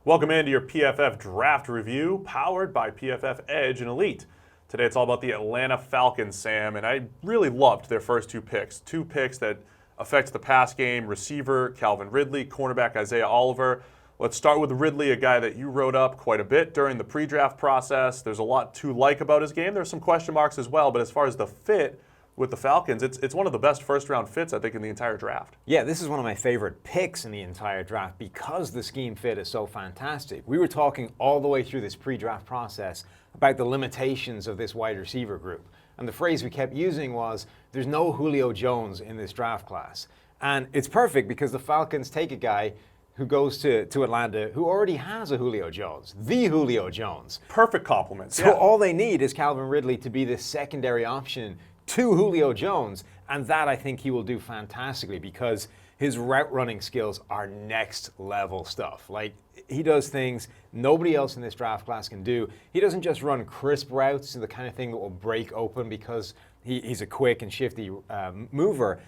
Welcome into your PFF Draft Review, powered by PFF Edge and Elite. Today it's all about the Atlanta Falcons, Sam, and I really loved their first two picks. Two picks that affect the pass game: receiver Calvin Ridley, cornerback Isiah Oliver. Let's start with Ridley, a guy that you wrote up quite a bit during the pre-draft process. There's a lot to like about his game. There's some question marks as well, but as far as the fit with the Falcons, it's one of the best first-round fits, I think, in the entire draft. Yeah, this is one of my favorite picks in the entire draft because the scheme fit is so fantastic. We were talking all the way through this pre-draft process about the limitations of this wide receiver group. And the phrase we kept using was, there's no Julio Jones in this draft class. And it's perfect because the Falcons take a guy who goes to Atlanta who already has a Julio Jones, the Julio Jones. Perfect compliment. So all they need is Calvin Ridley to be this secondary option to Julio Jones, and that I think he will do fantastically because his route running skills are next level stuff. Like, he does things nobody else in this draft class can do. He doesn't just run crisp routes, the kind of thing that will break open because he's a quick and shifty mover.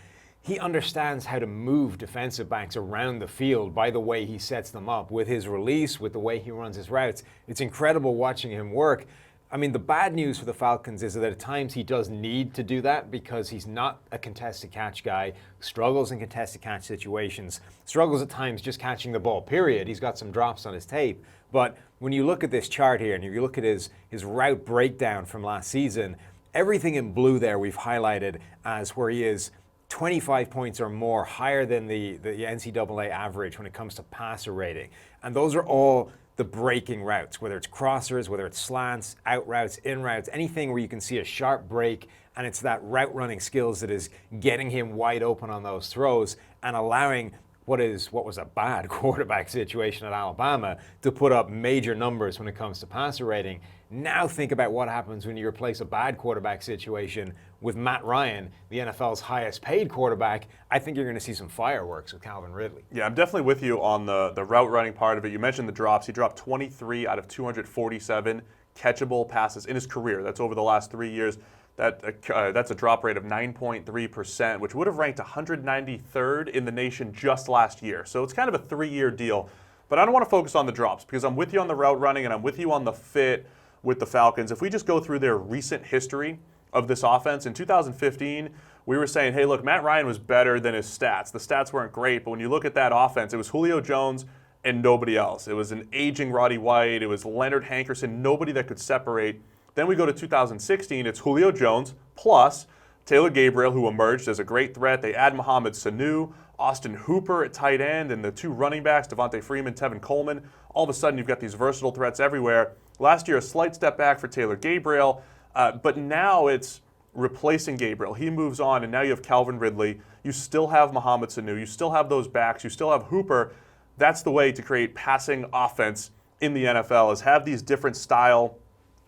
He understands how to move defensive backs around the field by the way he sets them up, with his release, with the way he runs his routes. It's incredible watching him work. I mean, the bad news for the Falcons is that at times he does need to do that because he's not a contested catch guy, struggles in contested catch situations, struggles at times just catching the ball, period. He's got some drops on his tape. But when you look at this chart here and if you look at his route breakdown from last season, everything in blue there we've highlighted as where he is 25 points or more higher than the NCAA average when it comes to passer rating. And those are all the breaking routes, whether it's crossers, whether it's slants, out routes, in routes, anything where you can see a sharp break, and it's that route running skills that is getting him wide open on those throws and allowing what was a bad quarterback situation at Alabama to put up major numbers when it comes to passer rating. Now think about what happens when you replace a bad quarterback situation with Matt Ryan, the NFL's highest paid quarterback. I think you're going to see some fireworks with Calvin Ridley. Yeah, I'm definitely with you on the route running part of it. You mentioned the drops. He dropped 23 out of 247 catchable passes in his career. That's over the last 3 years. That's a drop rate of 9.3%, which would have ranked 193rd in the nation just last year. So it's kind of a 3-year deal. But I don't want to focus on the drops because I'm with you on the route running and I'm with you on the fit with the Falcons. If we just go through their recent history of this offense, in 2015, we were saying, hey, look, Matt Ryan was better than his stats. The stats weren't great, but when you look at that offense, it was Julio Jones and nobody else. It was an aging Roddy White. It was Leonard Hankerson, nobody that could separate. Then we go to 2016, it's Julio Jones plus Taylor Gabriel, who emerged as a great threat. They add Mohamed Sanu, Austin Hooper at tight end, and the two running backs, Devontae Freeman, Tevin Coleman. All of a sudden, you've got these versatile threats everywhere. Last year, a slight step back for Taylor Gabriel, but now it's replacing Gabriel. He moves on, and now you have Calvin Ridley. You still have Mohamed Sanu. You still have those backs. You still have Hooper. That's the way to create passing offense in the NFL, is have these different style,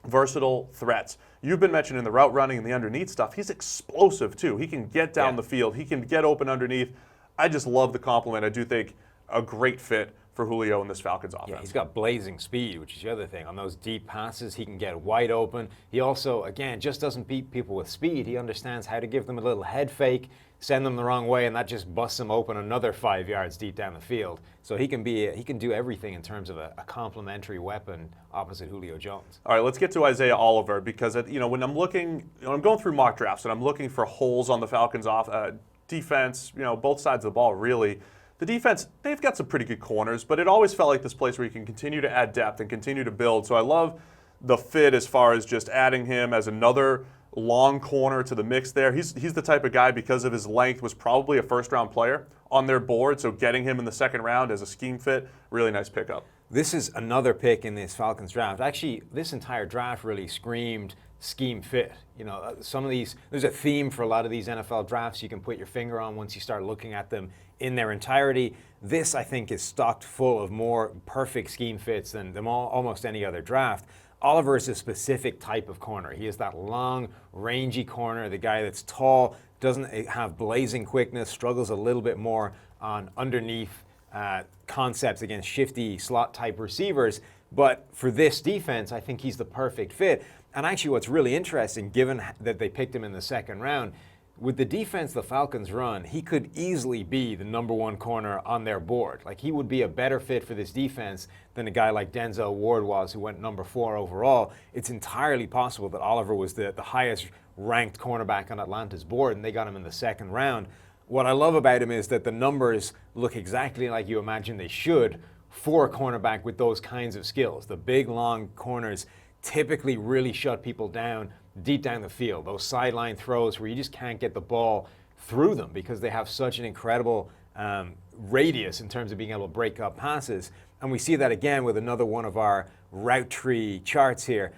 versatile threats. You've been mentioning the route running and the underneath stuff. He's explosive, too. He can get down the field. He can get open underneath. I just love the compliment. I do think a great fit for Julio in this Falcons offense. Yeah, he's got blazing speed, which is the other thing. On those deep passes, he can get wide open. He also, again, just doesn't beat people with speed. He understands how to give them a little head fake, send them the wrong way, and that just busts them open another 5 yards deep down the field. So he can do everything in terms of a complementary weapon opposite Julio Jones. All right, let's get to Isiah Oliver because when I'm going through mock drafts and I'm looking for holes on the Falcons defense, both sides of the ball really. The defense, they've got some pretty good corners, but it always felt like this place where you can continue to add depth and continue to build. So I love the fit as far as just adding him as another long corner to the mix there. He's the type of guy, because of his length, was probably a first-round player on their board, so getting him in the second round as a scheme fit, really nice pickup. This is another pick in this Falcons draft. Actually, this entire draft really screamed scheme fit. Some of these, there's a theme for a lot of these NFL drafts you can put your finger on once you start looking at them in their entirety. This, I think, is stocked full of more perfect scheme fits than almost any other draft. Oliver is a specific type of corner. He is that long, rangy corner, the guy that's tall, doesn't have blazing quickness, struggles a little bit more on underneath concepts against shifty slot-type receivers. But for this defense, I think he's the perfect fit. And actually what's really interesting, given that they picked him in the second round, with the defense the Falcons run, he could easily be the number one corner on their board. Like, he would be a better fit for this defense than a guy like Denzel Ward was, who went number 4 overall. It's entirely possible that Oliver was the highest ranked cornerback on Atlanta's board, and they got him in the second round. What I love about him is that the numbers look exactly like you imagine they should for a cornerback with those kinds of skills. The big, long corners typically really shut people down deep down the field. Those sideline throws where you just can't get the ball through them because they have such an incredible radius in terms of being able to break up passes. And we see that again with another one of our route tree charts here.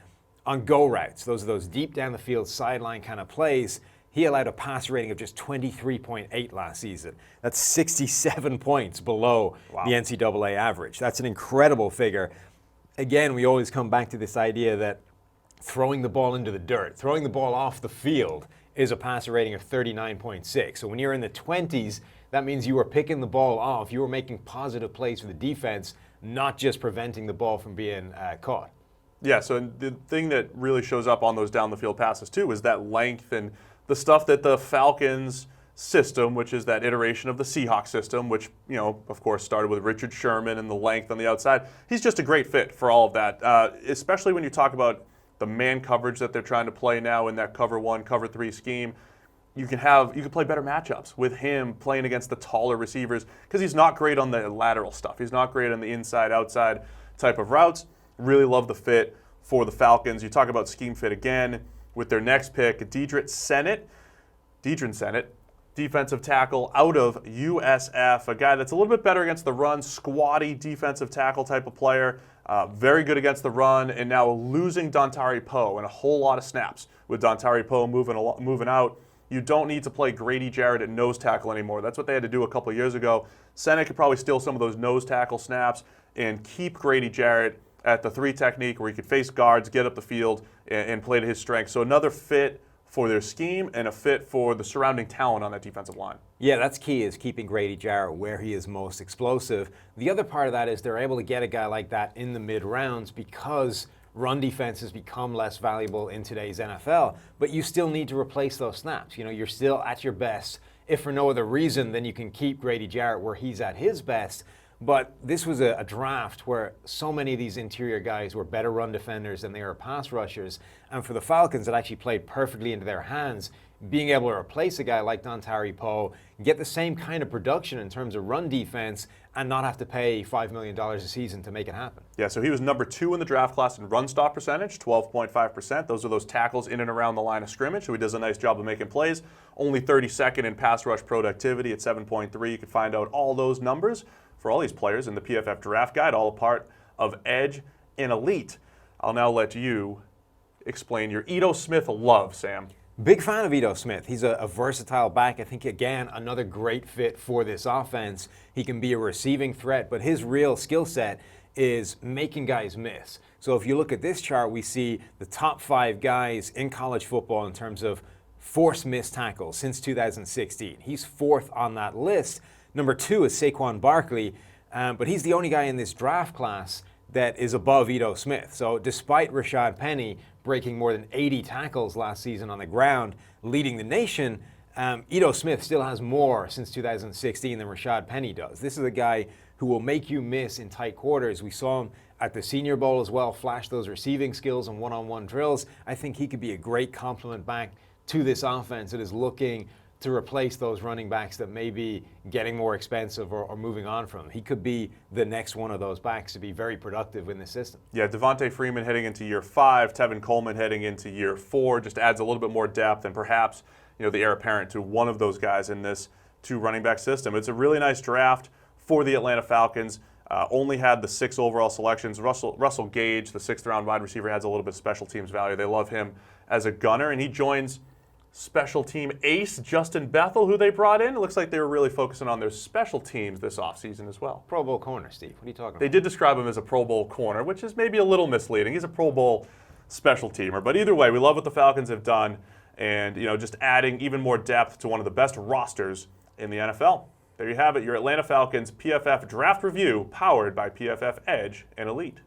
On go routes, those are those deep down the field sideline kind of plays. He allowed a pass rating of just 23.8 last season. That's 67 points below the NCAA average. That's an incredible figure. Again, we always come back to this idea that throwing the ball into the dirt, throwing the ball off the field is a passer rating of 39.6. So when you're in the 20s, that means you were picking the ball off. You were making positive plays for the defense, not just preventing the ball from being caught. Yeah, so the thing that really shows up on those down the field passes too is that length and the stuff that the Falcons system, which is that iteration of the Seahawks system, which, you know, of course started with Richard Sherman and the length on the outside. He's just a great fit for all of that, especially when you talk about the man coverage that they're trying to play now in that cover 1, cover 3 scheme. You can play better matchups with him playing against the taller receivers because he's not great on the lateral stuff. He's not great on the inside-outside type of routes. Really love the fit for the Falcons. You talk about scheme fit again with their next pick, Deidrin Senate, defensive tackle out of USF, a guy that's a little bit better against the run, squatty defensive tackle type of player, very good against the run, and now losing Dontari Poe and a whole lot of snaps with Dontari Poe moving out. You don't need to play Grady Jarrett at nose tackle anymore. That's what they had to do a couple years ago. Senate could probably steal some of those nose tackle snaps and keep Grady Jarrett at the 3 technique where he could face guards, get up the field, and play to his strengths. So another fit for their scheme and a fit for the surrounding talent on that defensive line. Yeah, that's key, is keeping Grady Jarrett where he is most explosive. The other part of that is they're able to get a guy like that in the mid-rounds because run defenses become less valuable in today's NFL, but you still need to replace those snaps. You know, you're still at your best. If for no other reason, then you can keep Grady Jarrett where he's at his best. But this was a draft where so many of these interior guys were better run defenders than they were pass rushers. And for the Falcons, it actually played perfectly into their hands, being able to replace a guy like Dontari Poe, get the same kind of production in terms of run defense, and not have to pay $5 million a season to make it happen. Yeah, so he was number 2 in the draft class in run stop percentage, 12.5%. Those are those tackles in and around the line of scrimmage, so he does a nice job of making plays. Only 32nd in pass rush productivity at 7.3. You can find out all those numbers for all these players in the PFF draft guide, all a part of Edge and Elite. I'll now let you explain your Ito Smith love, Sam. Big fan of Ito Smith. He's a versatile back. I think, again, another great fit for this offense. He can be a receiving threat, but his real skill set is making guys miss. So if you look at this chart, we see the top 5 guys in college football in terms of forced missed tackles since 2016. He's 4th on that list. Number 2 is Saquon Barkley, but he's the only guy in this draft class that is above Ito Smith. So despite Rashad Penny breaking more than 80 tackles last season on the ground, leading the nation, Ito Smith still has more since 2016 than Rashad Penny does. This is a guy who will make you miss in tight quarters. We saw him at the Senior Bowl as well, flash those receiving skills and one-on-one drills. I think he could be a great complement back to this offense that is looking to replace those running backs that may be getting more expensive or moving on from them. He could be the next one of those backs to be very productive in the system. Yeah, Devontae Freeman heading into year 5, Tevin Coleman heading into year 4, just adds a little bit more depth and perhaps, you know, the heir apparent to one of those guys in this 2 running back system. It's a really nice draft for the Atlanta Falcons. Only had the 6 overall selections. Russell Gage, the 6th round wide receiver, has a little bit of special teams value. They love him as a gunner, and he joins special team ace Justin Bethel, who they brought in. It looks like they were really focusing on their special teams this offseason as well. Pro Bowl corner, Steve. What are you talking about? They did describe him as a Pro Bowl corner, which is maybe a little misleading. He's a Pro Bowl special teamer. But either way, we love what the Falcons have done, and, you know, just adding even more depth to one of the best rosters in the NFL. There you have it, your Atlanta Falcons PFF Draft Review, powered by PFF Edge and Elite.